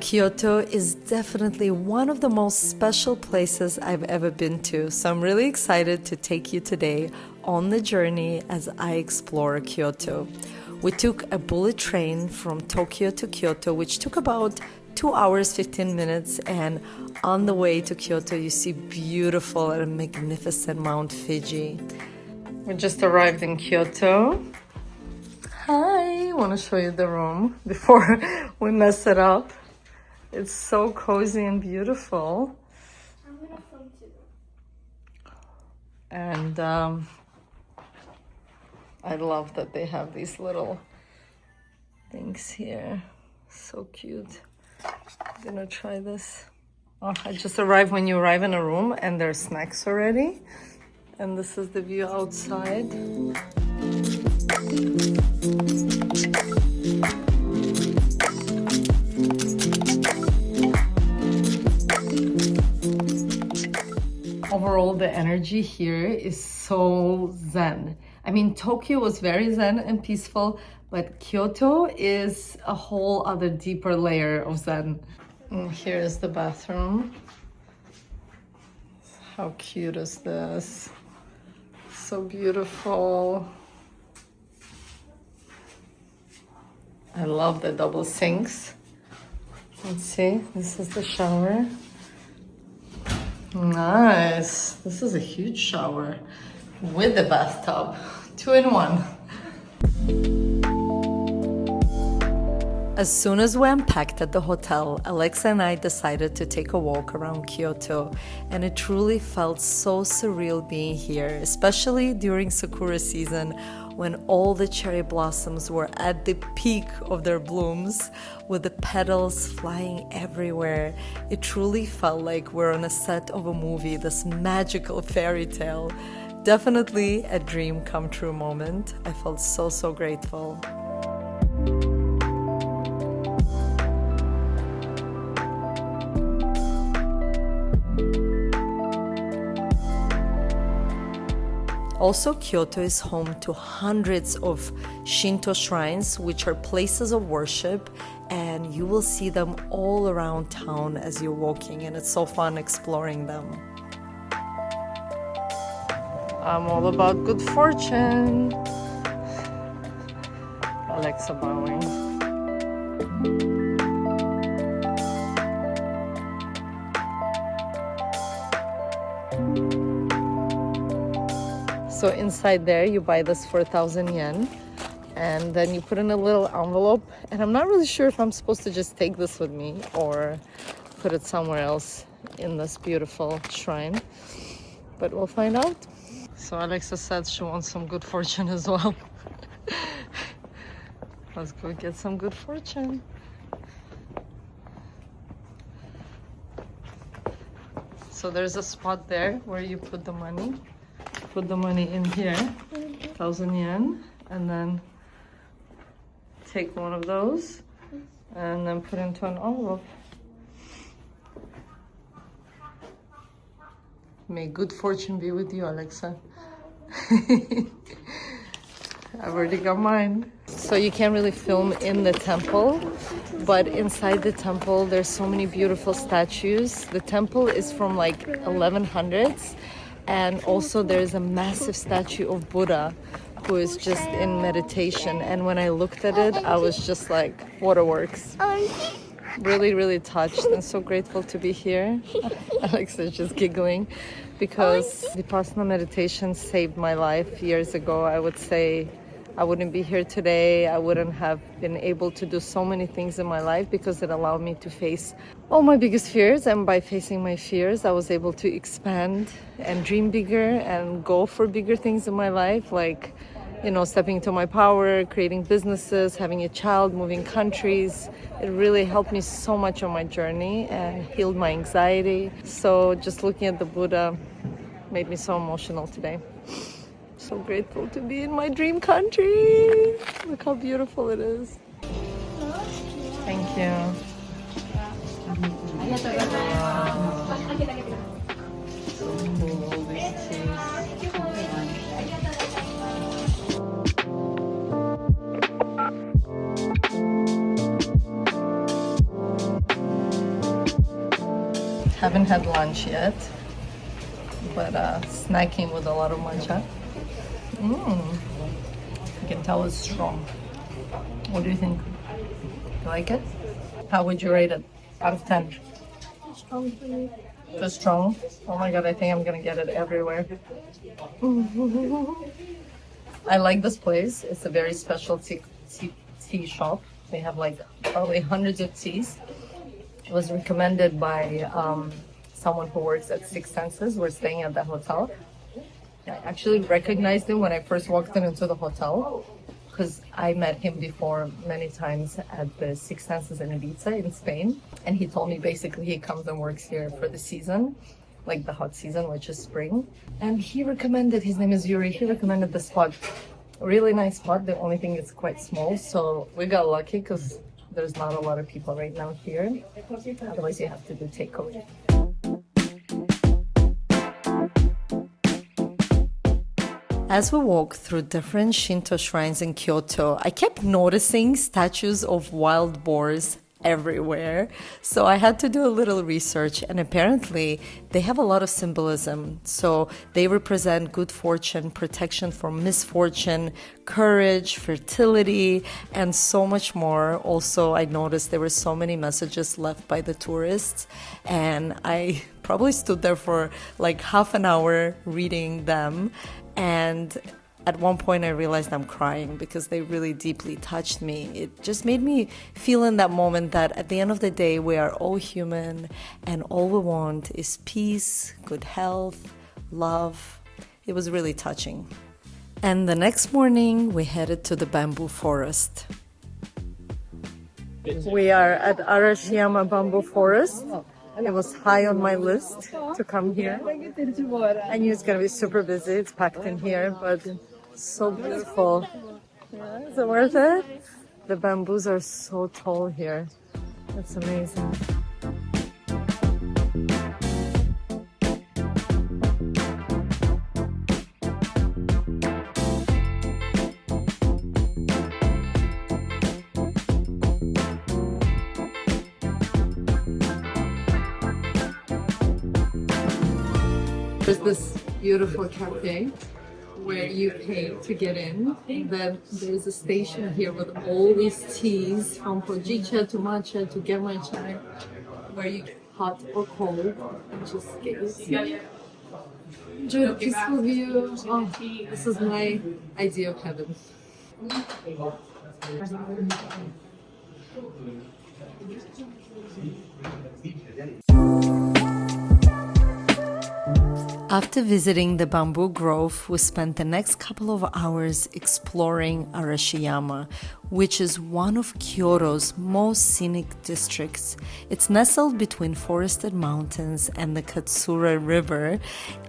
Kyoto is definitely one of the most special places I've ever been to, so I'm really excited to take you today on the journey as I explore Kyoto. We took a bullet train from Tokyo to Kyoto, which took about 2 hours 15 minutes, and on the way to Kyoto you see beautiful and magnificent Mount Fuji. We just arrived in Kyoto. Hi, I want to show you the room before we mess it up. It's so cozy and beautiful. I'm gonna film too. And I love that they have these little things here. So cute. I'm gonna try this. Oh, I just arrived when you arrive in a room and there's snacks already. And this is the view outside. Overall, the energy here is so zen. I mean, Tokyo was very zen and peaceful, but Kyoto is a whole other deeper layer of zen. And here is the bathroom. How cute is this? So beautiful. I love the double sinks. Let's see, this is the shower. Nice. This is a huge shower with the bathtub. 2-in-1. As soon as we unpacked at the hotel, Alexa and I decided to take a walk around Kyoto, and it truly felt so surreal being here, especially during Sakura season when all the cherry blossoms were at the peak of their blooms, with the petals flying everywhere. It truly felt like we're on a set of a movie, this magical fairy tale. Definitely a dream come true moment. I felt so grateful. Also, Kyoto is home to hundreds of Shinto shrines, which are places of worship, and you will see them all around town as you're walking, and it's so fun exploring them. I'm all about good fortune. Alexa bowing. So inside there, you buy this for 1,000 yen, and then you put in a little envelope. And I'm not really sure if I'm supposed to just take this with me or put it somewhere else in this beautiful shrine, but we'll find out. So Alexa said she wants some good fortune as well. Let's go get some good fortune. So there's a spot there where you put the money. Put the money in here, 1,000 yen, and then take one of those and then put into an envelope. May good fortune be with you, Alexa. I've already got mine. So you can't really film in the temple, but inside the temple there's so many beautiful statues. The temple is from like 1100s. And also there's a massive statue of Buddha who is just in meditation. And when I looked at it, I was just like, waterworks. Really touched and so grateful to be here. Alexa's just giggling because Vipassana meditation saved my life years ago. I would say I wouldn't be here today. I wouldn't have been able to do so many things in my life because it allowed me to face all my biggest fears. And by facing my fears, I was able to expand and dream bigger and go for bigger things in my life, like, you know, stepping into my power, creating businesses, having a child, moving countries. It really helped me so much on my journey and healed my anxiety. So just looking at the Buddha made me so emotional today. So grateful to be in my dream country. Look how beautiful it is. Thank you. So cool, all these teas. haven't had lunch yet, but snacking with a lot of matcha. You can tell it's strong. What do you think? You like it? How would you rate it out of 10? Strong for me. Too strong? Oh my god, I think I'm gonna get it everywhere. I like this place. It's a very special tea shop. They have like probably hundreds of teas. It was recommended by someone who works at Six Senses. We're staying at the hotel. I actually recognized him when I first walked into the hotel because I met him before many times at the Six Senses in Ibiza in Spain. And he told me basically he comes and works here for the season, like the hot season, which is spring. And he recommended, his name is Yuri, he recommended the spot. A really nice spot. The only thing is quite small. So we got lucky because there's not a lot of people right now here. Otherwise you have to do takeaway. As we walked through different Shinto shrines in Kyoto, I kept noticing statues of wild boars everywhere. So I had to do a little research, and apparently they have a lot of symbolism. So they represent good fortune, protection from misfortune, courage, fertility, and so much more. Also, I noticed there were so many messages left by the tourists, and I probably stood there for like half an hour reading them. And at one point I realized I'm crying because they really deeply touched me. It just made me feel in that moment that at the end of the day, we are all human and all we want is peace, good health, love. It was really touching. And the next morning we headed to the bamboo forest. We are at Arashiyama Bamboo Forest. It was high on my list to come here. I knew it's going to be super busy. It's packed in here, but so beautiful. Yeah, is it worth it? The bamboos are so tall here. That's amazing. There's this beautiful cafe where you pay to get in. And then there's a station here with all these teas from hojicha to matcha to genmai chai, where you get hot or cold and just get your tea. Enjoy the peaceful view. Oh, this is my idea of heaven. After visiting the bamboo grove, we spent the next couple of hours exploring Arashiyama, which is one of Kyoto's most scenic districts. It's nestled between forested mountains and the Katsura River.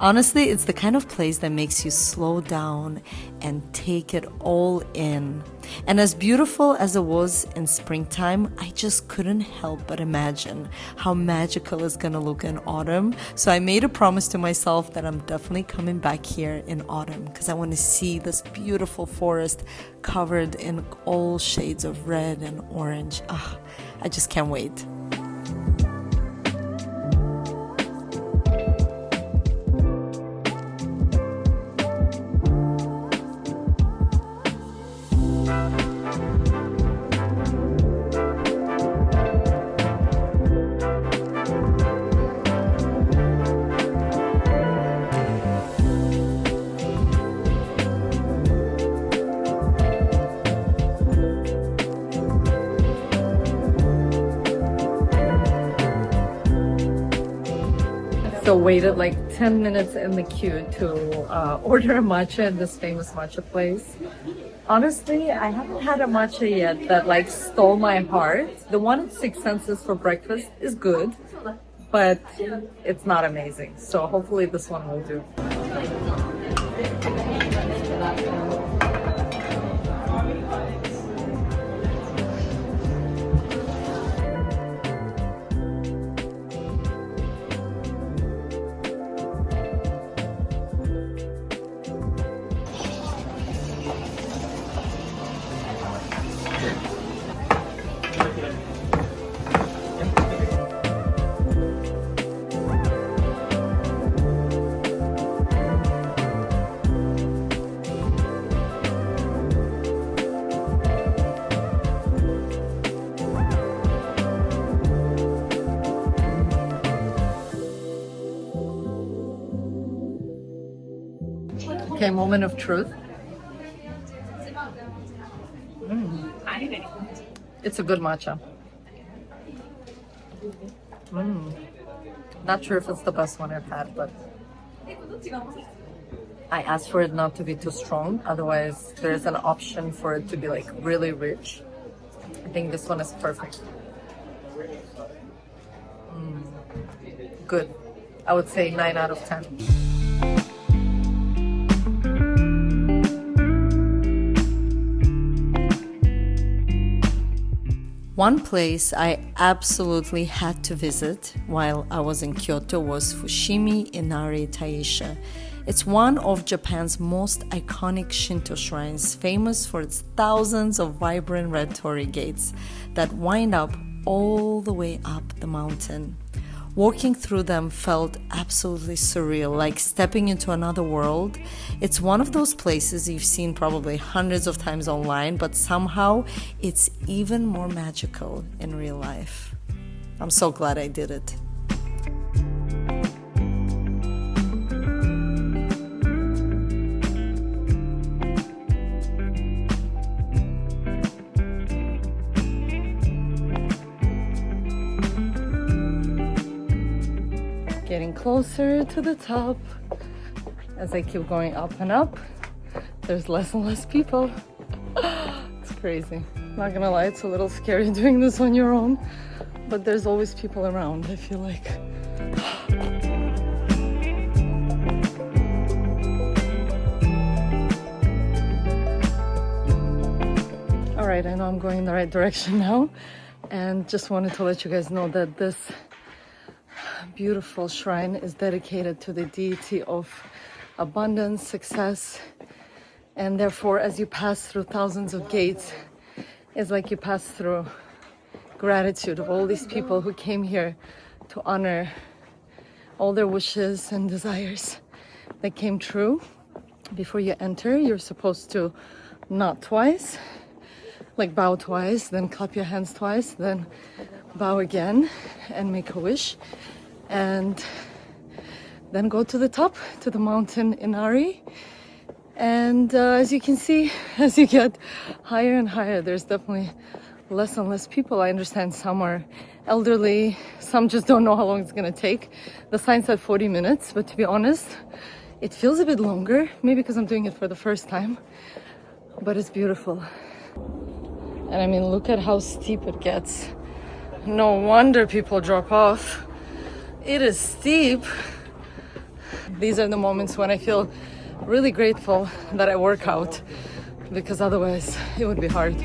Honestly, it's the kind of place that makes you slow down and take it all in. And as beautiful as it was in springtime, I just couldn't help but imagine how magical it's gonna look in autumn. So I made a promise to myself that I'm definitely coming back here in autumn because I want to see this beautiful forest covered in all shades of red and orange. I just can't wait. So waited like 10 minutes in the queue to order a matcha at this famous matcha place. Honestly, I haven't had a matcha yet that like stole my heart. The one at Six Senses for breakfast is good, but it's not amazing. So hopefully this one will do. Okay, moment of truth. It's a good matcha. Not sure if it's the best one I've had, but I asked for it not to be too strong. Otherwise, there's an option for it to be like really rich. I think this one is perfect. Good. I would say 9 out of 10. One place I absolutely had to visit while I was in Kyoto was Fushimi Inari Taisha. It's one of Japan's most iconic Shinto shrines, famous for its thousands of vibrant red torii gates that wind up all the way up the mountain. Walking through them felt absolutely surreal, like stepping into another world. It's one of those places you've seen probably hundreds of times online, but somehow it's even more magical in real life. I'm so glad I did it. Getting closer to the top. As I keep going up and up, there's less and less people. It's crazy. Not gonna lie, it's a little scary doing this on your own, but there's always people around, I feel like. All right, I know I'm going in the right direction now, and just wanted to let you guys know that this beautiful shrine is dedicated to the deity of abundance, success, and therefore as you pass through thousands of gates, it's like you pass through gratitude of all these people who came here to honor all their wishes and desires that came true. Before you enter, you're supposed to nod twice, like bow twice, then clap your hands twice, then bow again and make a wish. And then go to the top, to the mountain Inari. And as you can see, as you get higher and higher, there's definitely less and less people. I understand some are elderly, some just don't know how long it's gonna take. The sign said 40 minutes, but to be honest, it feels a bit longer, maybe because I'm doing it for the first time, but it's beautiful. And I mean, look at how steep it gets. No wonder people drop off. It is steep. These are the moments when I feel really grateful that I work out, because otherwise it would be hard.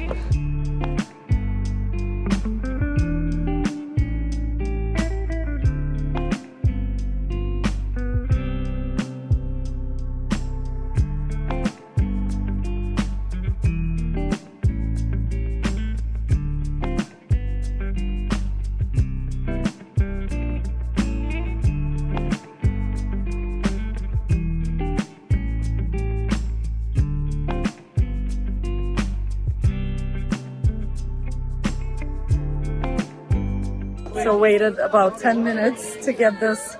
So waited about 10 minutes to get this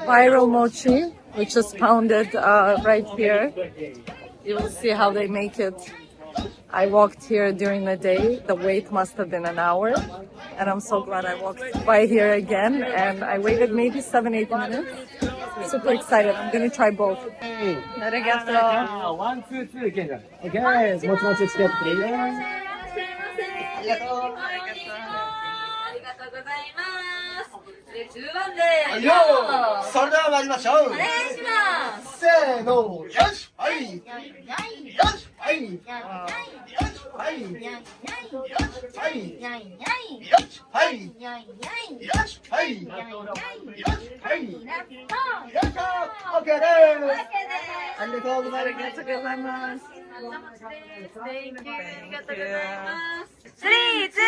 viral mochi, which is pounded right here. You will see how they make it. I walked here during the day. The wait must have been an hour. And I'm so glad I walked by here again. And I waited maybe 7-8 minutes. Super excited. I'm going to try both. Arigato. 1, 2, 3, again. Okay, much, much expect, please. はいよー、それでは参りましょう。お願いします。せーの、よし、はい。よし、はい。よし、はい。よし、はい。よし、はい。よし、はい。よし、はい。よし、オッケーです。ありがとうございます。ありがとうございます。Thank you. ありがとうございます。3、2、1、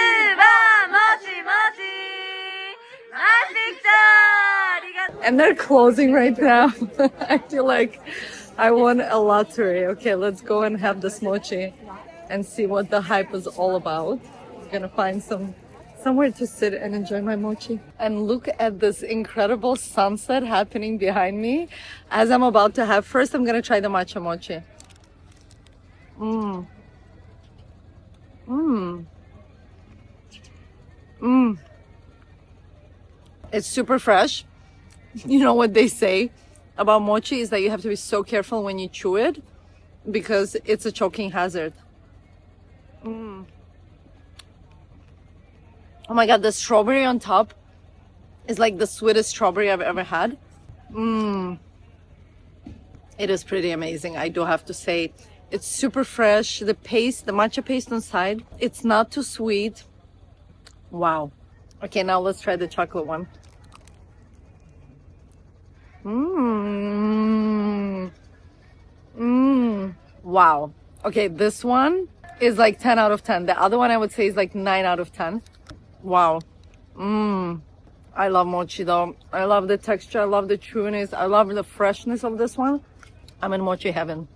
もちもち。 And they're closing right now. I feel like I won a lottery. Okay, let's go and have this mochi and see what the hype is all about. I'm gonna find some somewhere to sit and enjoy my mochi. And look at this incredible sunset happening behind me as I'm about to have. First, I'm gonna try the matcha mochi. Mmm. Mmm. Mmm. It's super fresh. You know what they say about mochi is that you have to be so careful when you chew it because it's a choking hazard. Mm. Oh my god, the strawberry on top is like the sweetest strawberry I've ever had. Mmm. It is pretty amazing, I do have to say. It's super fresh. The paste, the matcha paste inside, it's not too sweet. Wow. Okay, now let's try the chocolate one. Mmm. Mmm. Wow. Okay, this one is like 10 out of 10. The other one I would say is like 9 out of 10. Wow. Mmm. I love mochi though. I love the texture. I love the chewiness. I love the freshness of this one. I'm in mochi heaven.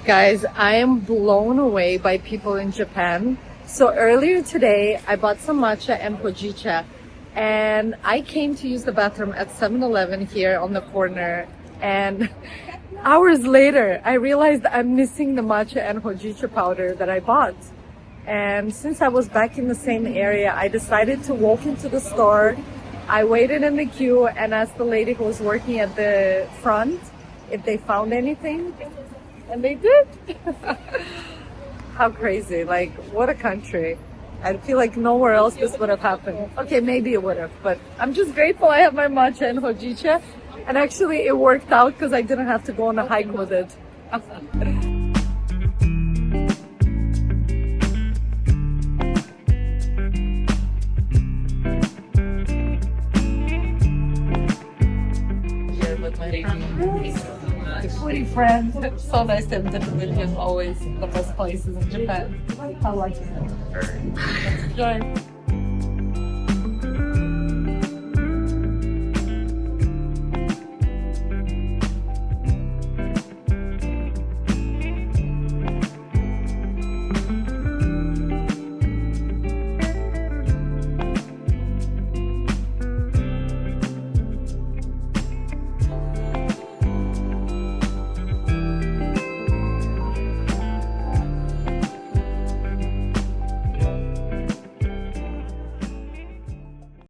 Guys, I am blown away by people in Japan. So earlier today, I bought some matcha and hojicha. And I came to use the bathroom at 7-Eleven here on the corner. And hours later, I realized I'm missing the matcha and hojicha powder that I bought. And since I was back in the same area, I decided to walk into the store. I waited in the queue and asked the lady who was working at the front if they found anything. And they did. How crazy. Like, what a country. I feel like nowhere else this would have happened. Okay, maybe it would have, but I'm just grateful I have my matcha and hojicha. And actually it worked out because I didn't have to go on a hike with it. Here with my foodie friends. So nice to have different videos, always the best places in Japan. I like it. Enjoy.